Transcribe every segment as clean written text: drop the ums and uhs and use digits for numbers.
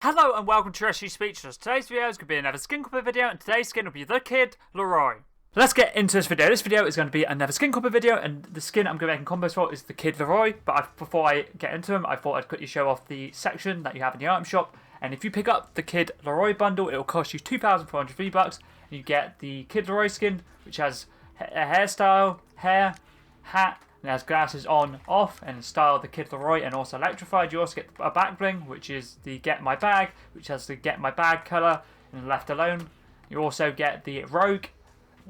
Hello and welcome to Rescue Speechless. Today's video is going to be another skin copy video, and today's skin will be the Kid Laroi. Let's get into this video. This video is going to be another skin copy video, and the skin I'm going to make in combos for is the Kid Laroi. But before I get into them, I thought I'd quickly show off the section that you have in the item shop. And if you pick up the Kid Laroi bundle, it will cost you 2,400 V-Bucks. And you get the Kid Laroi skin, which has a hairstyle, hair, hat, and it has glasses on, off, and style the Kid Laroi, and also electrified. You also get a back bling, which is the Get My Bag, which has the Get My Bag colour, and left alone. You also get the Rogue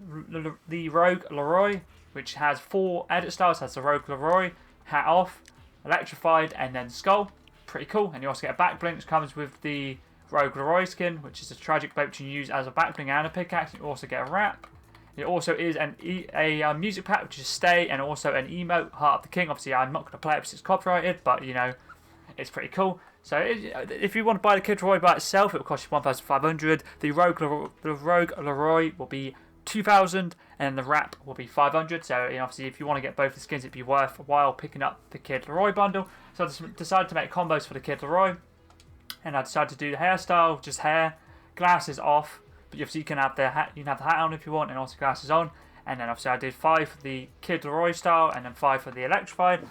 Laroi, which has 4 edit styles. Has the Rogue Laroi, hat off, electrified, and then skull. Pretty cool. And you also get a back bling, which comes with the Rogue Laroi skin, which is a tragic blade which you use as a back bling and a pickaxe. You also get a wrap. It also is a music pack, which is Stay, and also an emote, Heart of the King. Obviously, I'm not going to play it because it's copyrighted, but, you know, it's pretty cool. So, if you want to buy the Kid Laroi by itself, it will cost you 1,500. The Rogue Laroi will be 2,000, and the wrap will be 500. So, you know, obviously, if you want to get both the skins, it'd be worthwhile picking up the Kid Laroi bundle. So, I decided to make combos for the Kid Laroi, and I decided to do the hairstyle, just hair, glasses off. But obviously you can have the hat. You can have the hat on if you want, and also glasses on. And then obviously I did 5 for the Kid Laroi style, and then 5 for the electrified.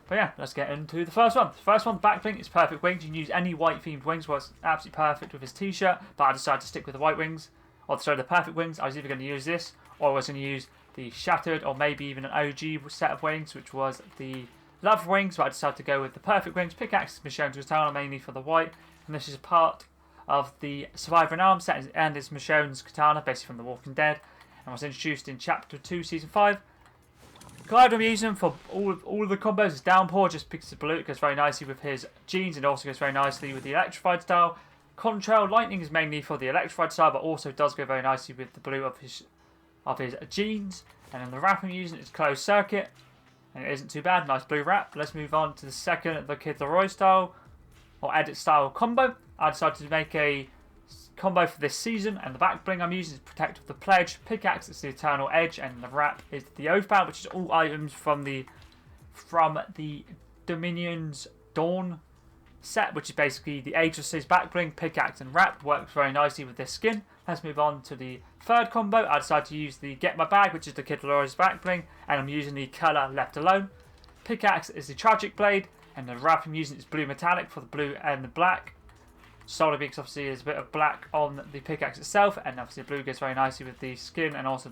But yeah, let's get into the first one. The first one, the back bling, is perfect wings. You can use any white themed wings. Well, it's absolutely perfect with his t-shirt. But I decided to stick with the white wings, or sorry, the perfect wings. I was either going to use this, or I was going to use the shattered, or maybe even an OG set of wings, which was the love wings. But I decided to go with the perfect wings. Pickaxe, Michonne's katana, mainly for the white, and this is a part of the Survivor in Arms set, and it's Michonne's katana, basically from The Walking Dead, and was introduced in Chapter 2, Season 5. The glider I'm using for all of the combos is Downpour, just because it's blue. It goes very nicely with his jeans, and also goes very nicely with the electrified style. Contrail Lightning is mainly for the electrified style, but also does go very nicely with the blue of his jeans. And then the wrap I'm using is Closed Circuit, and it isn't too bad, nice blue wrap. Let's move on to the second, the Kid Laroi style, or edit style combo. I decided to make a combo for this season, and the back bling I'm using is Protect of the Pledge, pickaxe is the Eternal Edge, and the wrap is the Oathbound, which is all items from the Dominion's Dawn set, which is basically the Ageless's back bling, pickaxe, and wrap. Works very nicely with this skin. Let's move on to the third combo. I decided to use the Get My Bag, which is the Kid Laroi's back bling, and I'm using the colour Left Alone. Pickaxe is the Tragic Blade, and the wrap I'm using is Blue Metallic for the blue and the black. Solid because obviously there's a bit of black on the pickaxe itself, and obviously blue goes very nicely with the skin, and also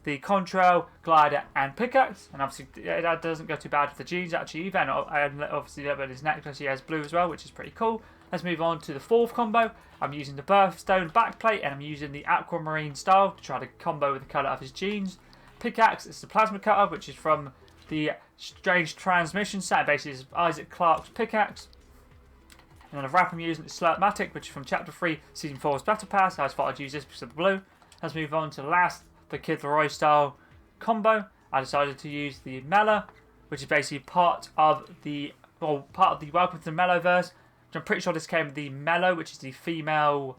the contrail, glider, and pickaxe. And obviously that doesn't go too bad with the jeans actually either, and obviously with his necklace he has blue as well, which is pretty cool. Let's move on to the fourth combo. I'm using the Birthstone backplate, and I'm using the Aquamarine style to try to combo with the colour of his jeans. Pickaxe is the Plasma Cutter, which is from the Strange Transmission set, basically is Isaac Clarke's pickaxe. And then the wrap I'm using is Slurpmatic, which is from Chapter 3, Season 4's Battle Pass. I just thought I'd use this because of the blue. Let's move on to the last, the Kid Laroi style combo. I decided to use the Mela, which is basically part of the Welcome to the Melloverse. Which I'm pretty sure this came with the Mellow, which is the female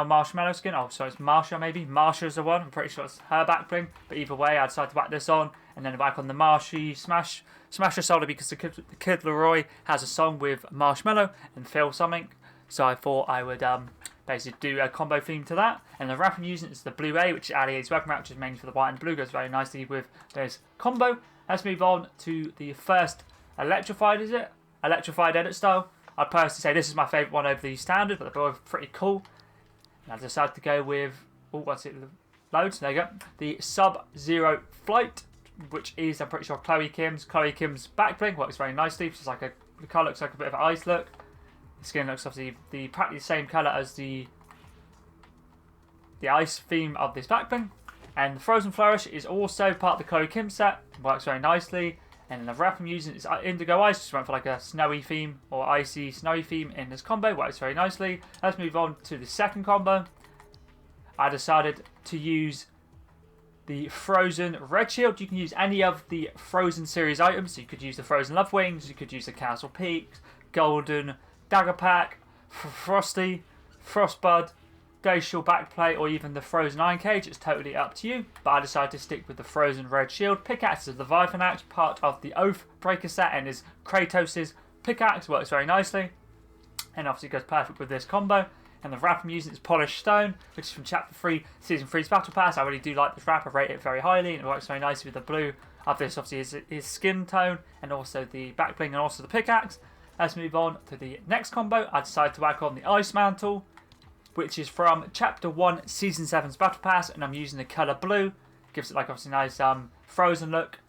Marshmallow skin. Oh, sorry, it's Marsha maybe. Marsha's the one. I'm pretty sure it's her back bling. But either way, I decided to whack this on, and then back on the Marshy Smasher solely because the Kid Laroi has a song with Marshmallow and Phil something. So I thought I would basically do a combo theme to that. And the wrap I'm using is the Blue A, which is Ali's weapon wrap, which is mainly for the white and blue. Goes very nicely with this combo. Let's move on to the first electrified edit style. I'd personally say this is my favourite one over the standard, but they're both pretty cool. And I decided to go with, loads, there you go. The Sub-Zero Flight, which is, I'm pretty sure, Chloe Kim's back bling. Works very nicely. It's like the colour looks like a bit of an ice look. The skin looks obviously practically the same colour as the ice theme of this back bling. And the Frozen Flourish is also part of the Chloe Kim set. Works very nicely. And then the wrap I'm using is Indigo Ice, just went for like a snowy theme or icy snowy theme in this combo. Works very nicely. Let's move on to the second combo. I decided to use the Frozen Red Shield. You can use any of the Frozen series items. So you could use the Frozen Love Wings, you could use the Castle Peaks, Golden Dagger Pack, Frosty, Frostbud, Glacial Backplate, or even the Frozen Iron Cage. It's totally up to you, but I decided to stick with the Frozen Red Shield. Pickaxe is the Leviathan Axe, part of the Oath Breaker set, and is Kratos' pickaxe. Works very nicely. and obviously it goes perfect with this combo. And the wrap I'm using is Polished Stone, which is from Chapter 3, Season 3's Battle Pass. I really do like this wrap. I rate it very highly, and it works very nicely with the blue of this, obviously, his skin tone, and also the back bling, and also the pickaxe. Let's move on to the next combo. I decided to whack on the Ice Mantle, which is from Chapter 1, Season 7's Battle Pass, and I'm using the colour blue. Gives it, like, obviously nice frozen look,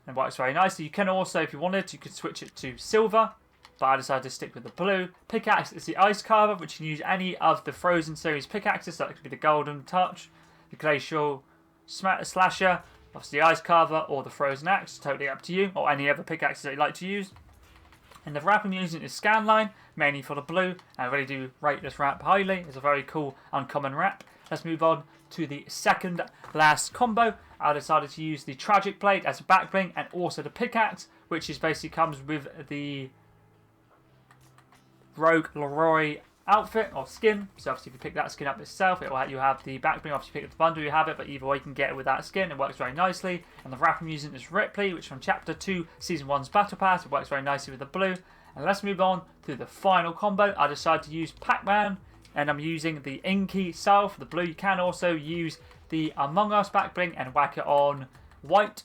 and it works very nicely. You can also, if you wanted, you could switch it to silver, but I decided to stick with the blue. Pickaxe is the Ice Carver, which you can use any of the Frozen series pickaxes. So that could be the Golden Touch, the Glacial Slasher, obviously the Ice Carver, or the Frozen Axe. Totally up to you, or any other pickaxes that you like to use. And the wrap I'm using is Scanline, mainly for the blue. I really do rate this wrap highly. It's a very cool, uncommon wrap. Let's move on to the second last combo. I decided to use the Tragic Blade as a back bling, and also the pickaxe, which is basically comes with the Rogue Laroi outfit or skin. So obviously if you pick that skin up itself, you have the back bling. Obviously if you pick up the bundle, you have it, but either way you can get it with that skin. It works very nicely. And the wrap I'm using is Ripley, which is from Chapter 2 Season 1's Battle Pass. It works very nicely with the blue. And let's move on to the final combo. I decided to use Pac-Man, and I'm using the Inky style for the blue. You can also use the Among Us back bling and whack it on white.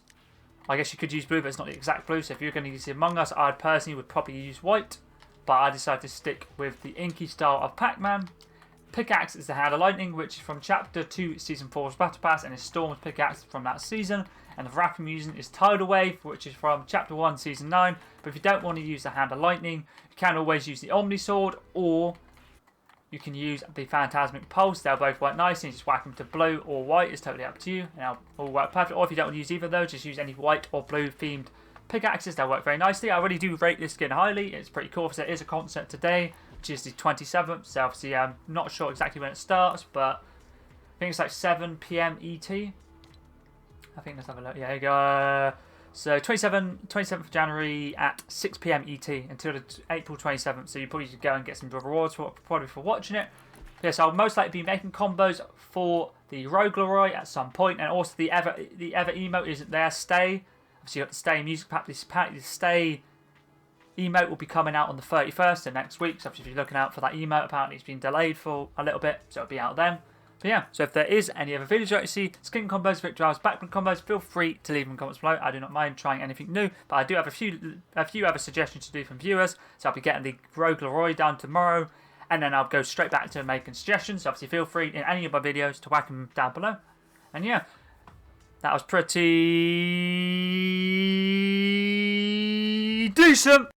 I guess you could use blue, but it's not the exact blue. So if you're going to use the Among Us, I personally would probably use white. But I decided to stick with the Inky style of Pac-Man. Pickaxe is the Hand of Lightning, which is from Chapter 2 Season 4's Battle Pass, and is Storm's pickaxe from that season. And the wrap I'm using is Tidal Wave, which is from Chapter 1 Season 9. But if you don't want to use the Hand of Lightning, you can always use the Omni Sword, or you can use the Phantasmic Pulse. They'll both work nicely. You just whack them to blue or white. It's totally up to you, and they'll all work perfect. Or if you don't want to use either of those, just use any white or blue themed pickaxes. They'll work very nicely. I really do rate this skin highly. It's pretty cool because there is a concert today, which is the 27th. So obviously I'm not sure exactly when it starts, but I think it's like 7 PM ET. I think let's have a look. Yeah, there you go. So 27th of January at 6 PM ET until the April 27th. So you probably should go and get some rewards probably for watching it. Yes, I'll most likely be making combos for the Rogue Laroi at some point, and also the Ever emote isn't there. Stay. Obviously, you got the Stay music pack. This the Stay emote will be coming out on the 31st, so next week. So if you're looking out for that emote, apparently it's been delayed for a little bit, so it'll be out then. But yeah, so if there is any other videos you'd like to see, skin combos, victorials, backbling combos, feel free to leave them in the comments below. I do not mind trying anything new, but I do have a few other suggestions to do from viewers. So I'll be getting the Rogue Laroi down tomorrow, and then I'll go straight back to making suggestions. So obviously feel free in any of my videos to whack them down below. And yeah, that was pretty decent.